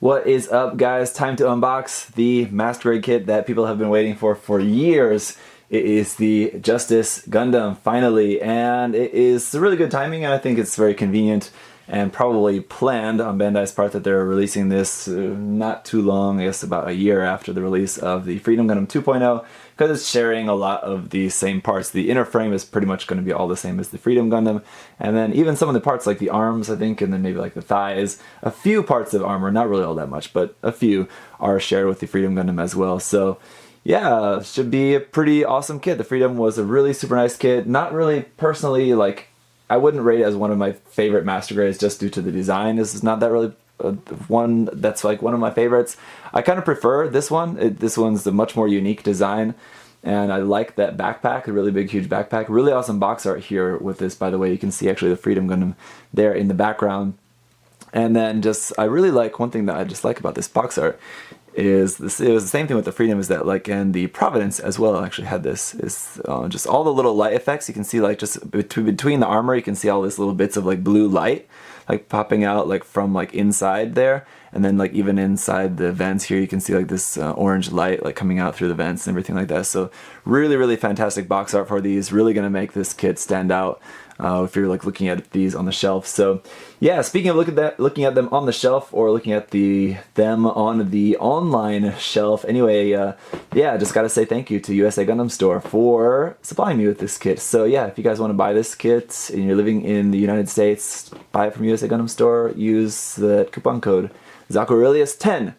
What is up, guys? Time to unbox the Masquerade kit that people have been waiting for years. It is the Justice Gundam, finally, and it is really good timing, and I think it's very convenient and probably planned on Bandai's part that they're releasing this not too long, I guess about a year after the release of the Freedom Gundam 2.0, because it's sharing a lot of the same parts. The inner frame is pretty much going to be all the same as the Freedom Gundam, and then even some of the parts like the arms, I think, and then maybe like the thighs, a few parts of armor, not really all that much, but a few are shared with the Freedom Gundam as well. So yeah, should be a pretty awesome kit. The Freedom was a really super nice kit. Not really personally, like, I wouldn't rate it as one of my favorite master grades just due to the design. This is not that really one that's like one of my favorites. I kind of prefer this one. This one's a much more unique design, and I like that backpack, a really big, huge backpack. Really awesome box art here with this, by the way. You can see actually the Freedom Gundam there in the background. And then just, I really like, one thing that I just like about this box art is this. It was the same thing with the Freedom, is that like, and the Providence as well actually had this, is just all the little light effects. You can see like just between the armor, you can see all these little bits of like blue light like popping out like from like inside there, and then like even inside the vents here you can see like this orange light like coming out through the vents and everything like that. So really fantastic box art for these. Really gonna make this kit stand out if you're like looking at these on the shelf. So yeah, speaking of looking at them on the shelf, or looking at them on the online shelf, anyway, yeah, just gotta say thank you to USA Gundam Store for supplying me with this kit. So yeah, if you guys want to buy this kit and you're living in the United States, buy it from USA Gundam Store, use the coupon code ZakuAurelius10.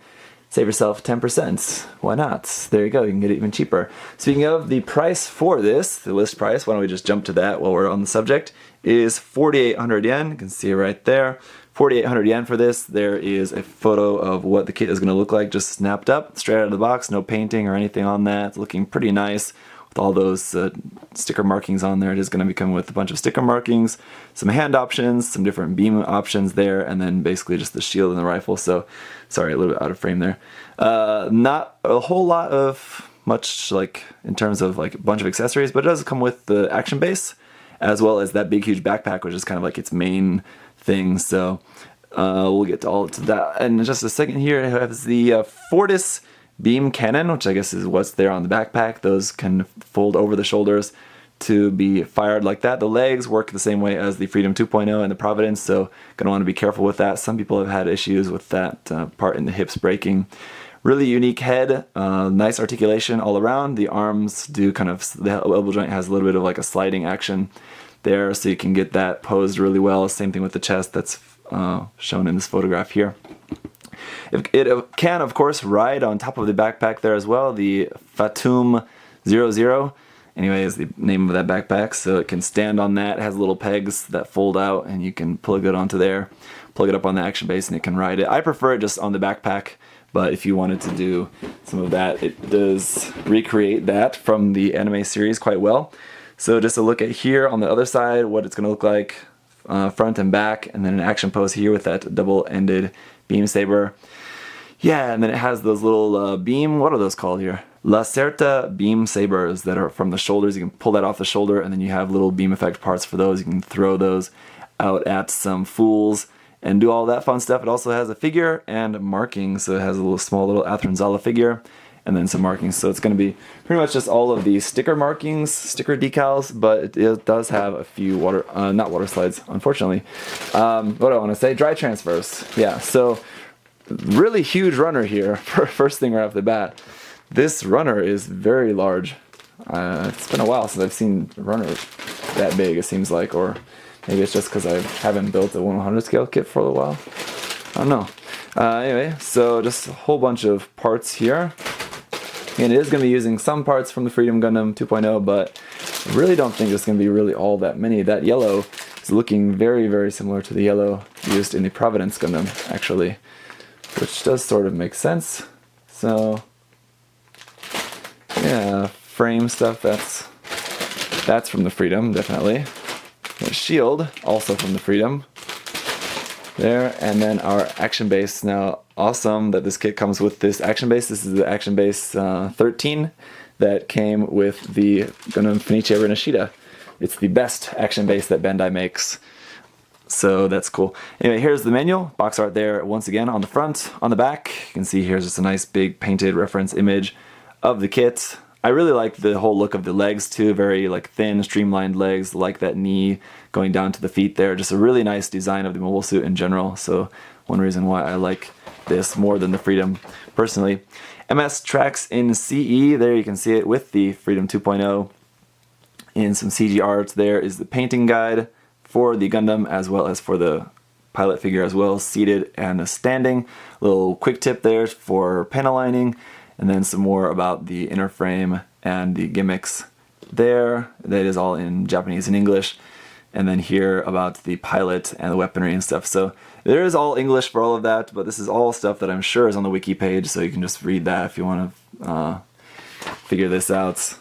Save yourself 10%. Why not? There you go, you can get it even cheaper. Speaking of the price for this, the list price, why don't we just jump to that while we're on the subject, is 4,800 yen. You can see it right there. 4,800 yen for this. There is a photo of what the kit is going to look like, just snapped up, straight out of the box, no painting or anything on that. It's looking pretty nice with all those sticker markings on there. It is going to be coming with a bunch of sticker markings, some hand options, some different beam options there, and then basically just the shield and the rifle. So, sorry, a little bit out of frame there. Not a whole lot of much like in terms of like a bunch of accessories, but it does come with the action base as well as that big huge backpack, which is kind of like its main thing. So we'll get to all to that in just a second. Here it has the Fortis beam cannon, which I guess is what's there on the backpack. Those can fold over the shoulders to be fired like that. The legs work the same way as the Freedom 2.0 and the Providence, so gonna want to be careful with that. Some people have had issues with that part in the hips breaking. Really unique head, nice articulation all around. The arms do kind of, the elbow joint has a little bit of like a sliding action there, so you can get that posed really well. Same thing with the chest that's shown in this photograph here. It can, of course, ride on top of the backpack there as well. The Fatum 00, anyway, is the name of that backpack. So it can stand on that. It has little pegs that fold out, and you can plug it onto there, plug it up on the action base, and it can ride it. I prefer it just on the backpack, but if you wanted to do some of that, it does recreate that from the anime series quite well. So just a look at here on the other side, what it's going to look like front and back, and then an action pose here with that double-ended beam saber. Yeah, and then it has those little beam, what are those called here? Lacerta beam sabers that are from the shoulders. You can pull that off the shoulder, and then you have little beam effect parts for those. You can throw those out at some fools and do all that fun stuff. It also has a figure and markings, so it has a small little Athranzala figure and then some markings. So it's going to be pretty much just all of these sticker markings, sticker decals, but it does have a few not water slides, unfortunately. What do I want to say? Dry transfers. Yeah, so really huge runner here. First thing right off the bat, this runner is very large. It's been a while since I've seen a runner that big, it seems like, or maybe it's just because I haven't built a 1/100 scale kit for a while. I don't know. Anyway, so just a whole bunch of parts here. And it is going to be using some parts from the Freedom Gundam 2.0, but I really don't think it's going to be really all that many. That yellow is looking very similar to the yellow used in the Providence Gundam, actually, which does sort of make sense. So yeah, frame stuff, that's from the Freedom, definitely. The shield, also from the Freedom. There, and then our action base. Now, awesome that this kit comes with this action base. This is the action base 13 that came with the Gundam Fenice Renashida. It's the best action base that Bandai makes. So that's cool. Anyway, here's the manual. Box art there once again on the front. On the back, you can see here's just a nice big painted reference image of the kit. I really like the whole look of the legs too. Very like thin, streamlined legs, like that knee going down to the feet there. Just a really nice design of the mobile suit in general. So one reason why I like this more than the Freedom personally. MS tracks in CE. There you can see it with the Freedom 2.0. In some CG art, there is the painting guide for the Gundam as well as for the pilot figure as well, seated and standing. Little quick tip there for panel lining, and then some more about the inner frame and the gimmicks there. That is all in Japanese and English. And then here about the pilot and the weaponry and stuff. So there is all English for all of that, but this is all stuff that I'm sure is on the wiki page, so you can just read that if you want to figure this out.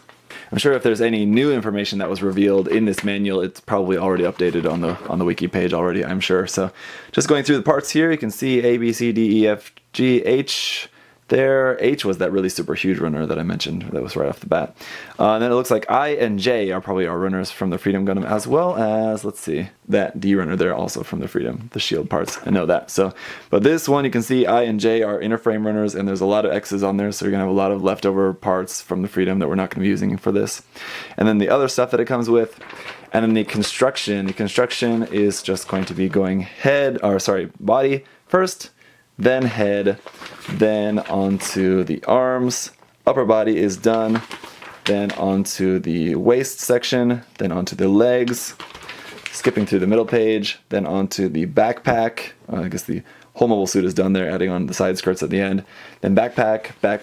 I'm sure if there's any new information that was revealed in this manual, it's probably already updated on the wiki page already, I'm sure. So just going through the parts here, you can see A, B, C, D, E, F, G, H. There, H was that really super huge runner that I mentioned. That was right off the bat. And then it looks like I and J are probably our runners from the Freedom Gundam, as well as, let's see, that D runner there also from the Freedom, the shield parts. I know that. So, but this one you can see I and J are inner frame runners, and there's a lot of X's on there, so you're gonna have a lot of leftover parts from the Freedom that we're not gonna be using for this. And then the other stuff that it comes with, and then the construction. The construction is just going to be going body first, then head, then onto the arms. Upper body is done, then onto the waist section, then onto the legs, skipping through the middle page, then onto the backpack. I guess the whole mobile suit is done there, adding on the side skirts at the end. Then backpack, then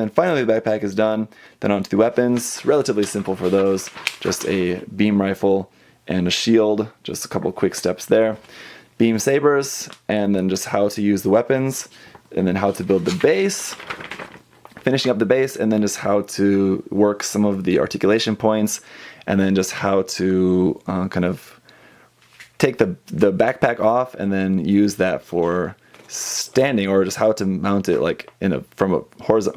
finally the backpack is done. Then onto the weapons, relatively simple for those, just a beam rifle and a shield, just a couple quick steps there. Beam sabers, and then just how to use the weapons, and then how to build the base, finishing up the base, and then just how to work some of the articulation points, and then just how to kind of take the backpack off and then use that for standing, or just how to mount it like from a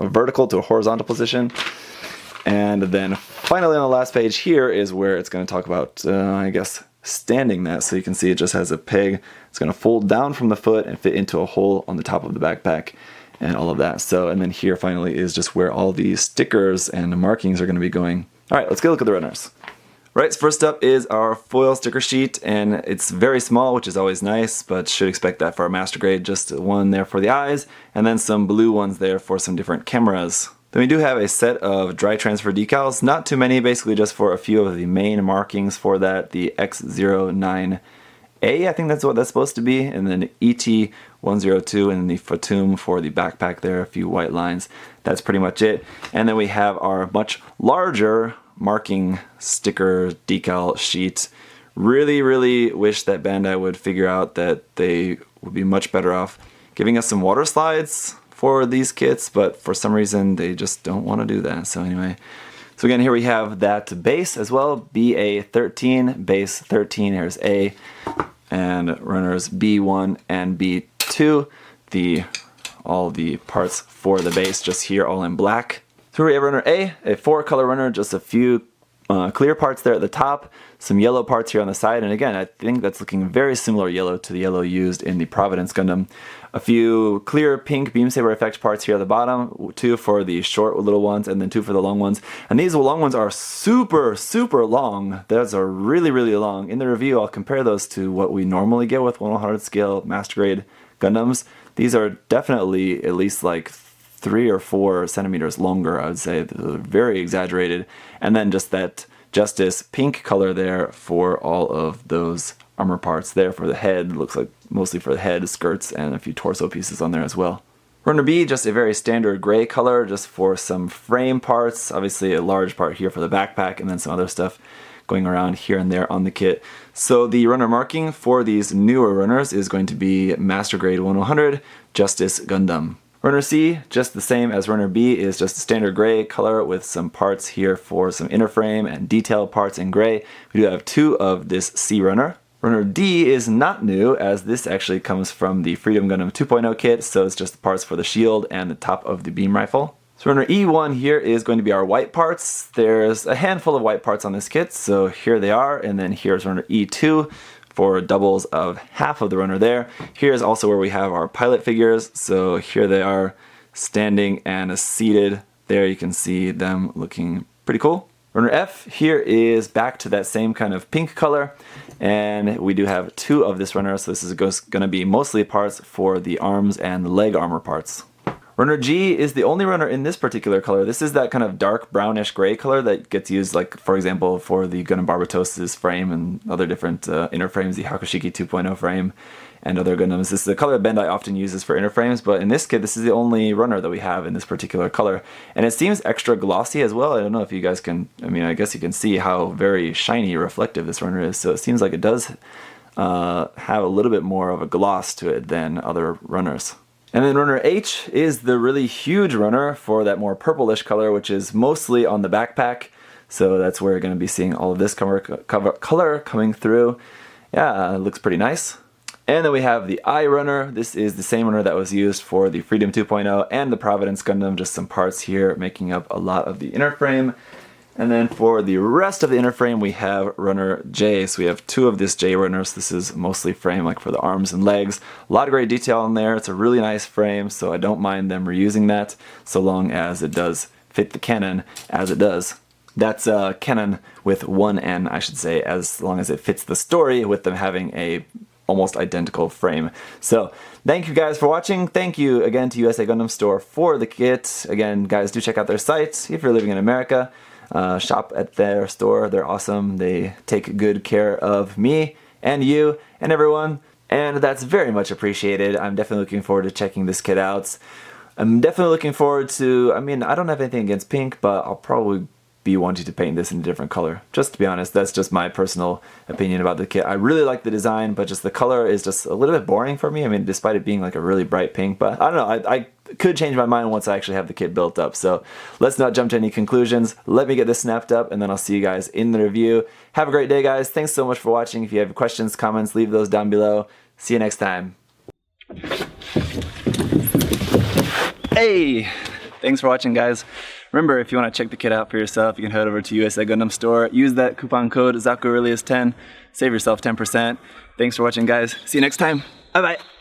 vertical to a horizontal position. And then finally on the last page here is where it's going to talk about, I guess, standing that. So you can see it just has a peg. It's going to fold down from the foot and fit into a hole on the top of the backpack and all of that. So, and then here finally is just where all these stickers and markings are going to be going. All right, let's get a look at the runners. Right, so first up is our foil sticker sheet, and it's very small, which is always nice, but should expect that for our master grade. Just one there for the eyes, and then some blue ones there for some different cameras. Then we do have a set of dry transfer decals, not too many, basically just for a few of the main markings for that, the X09A, I think that's what that's supposed to be, and then ET102, and then the Fatum for the backpack there, a few white lines. That's pretty much it. And then we have our much larger marking sticker decal sheet. Really wish that Bandai would figure out that they would be much better off giving us some water slides for these kits, but for some reason they just don't want to do that. So anyway, so again, here we have that base as well, BA13, base 13, here's A, and runners B1 and B2, all the parts for the base just here all in black. So we have runner A, a 4-color runner, just a few clear parts there at the top, some yellow parts here on the side, and again, I think that's looking very similar yellow to the yellow used in the Providence Gundam. A few clear pink beam saber effect parts here at the bottom, 2 for the short little ones, and then 2 for the long ones. And these long ones are super long. Those are really long. In the review, I'll compare those to what we normally get with 1/100 scale master grade Gundams. These are definitely at least like 3 or 4 centimeters longer, I would say. They're very exaggerated. And then just that Justice pink color there for all of those armor parts there for the head. Looks like mostly for the head, skirts, and a few torso pieces on there as well. Runner B, just a very standard gray color, just for some frame parts. Obviously a large part here for the backpack, and then some other stuff going around here and there on the kit. So the runner marking for these newer runners is going to be Master Grade 1/100 Justice Gundam. Runner C, just the same as Runner B, is just a standard gray color with some parts here for some inner frame and detail parts in gray. We do have 2 of this C runner. Runner D is not new, as this actually comes from the Freedom Gundam 2.0 kit, so it's just the parts for the shield and the top of the beam rifle. So runner E1 here is going to be our white parts. There's a handful of white parts on this kit, so here they are, and then here's runner E2 for doubles of half of the runner there. Here's also where we have our pilot figures, so here they are standing and seated. There you can see them looking pretty cool. Runner F here is back to that same kind of pink color, and we do have 2 of this runner, so this is going to be mostly parts for the arms and the leg armor parts. Runner G is the only runner in this particular color. This is that kind of dark brownish gray color that gets used, like, for example, for the Gundam Barbatos's frame and other different inner frames, the Hakushiki 2.0 frame and other Gundams. This is the color Bandai often uses for inner frames, but in this kit, this is the only runner that we have in this particular color. And it seems extra glossy as well. I don't know if you guys can, I guess you can see how very shiny, reflective this runner is. So it seems like it does have a little bit more of a gloss to it than other runners. And then runner H is the really huge runner for that more purplish color, which is mostly on the backpack. So that's where you're going to be seeing all of this color coming through. Yeah, it looks pretty nice. And then we have the I runner. This is the same runner that was used for the Freedom 2.0 and the Providence Gundam, just some parts here making up a lot of the inner frame. And then for the rest of the inner frame, we have runner J. So we have 2 of this J runners. This is mostly frame like for the arms and legs. A lot of great detail in there. It's a really nice frame, so I don't mind them reusing that, so long as it does fit the canon as it does. That's canon with 1 N, I should say, as long as it fits the story with them having a almost identical frame. So thank you guys for watching. Thank you again to USA Gundam Store for the kit. Again, guys, do check out their site if you're living in America. Shop at their store. They're awesome. They take good care of me and you and everyone, and that's very much appreciated. I'm definitely looking forward to checking this kit out. I'm definitely looking forward to, I don't have anything against pink, but I'll probably be wanting to paint this in a different color. Just to be honest, that's just my personal opinion about the kit. I really like the design, but just the color is just a little bit boring for me. Despite it being like a really bright pink, but I don't know. I could change my mind once I actually have the kit built up. So let's not jump to any conclusions. Let me get this snapped up, and then I'll see you guys in the review. Have a great day, guys. Thanks so much for watching. If you have questions, comments, leave those down below. See you next time. Hey! Thanks for watching, guys. Remember, if you want to check the kit out for yourself, you can head over to USA Gundam Store. Use that coupon code ZakuAurelius10. Save yourself 10%. Thanks for watching, guys. See you next time. Bye-bye.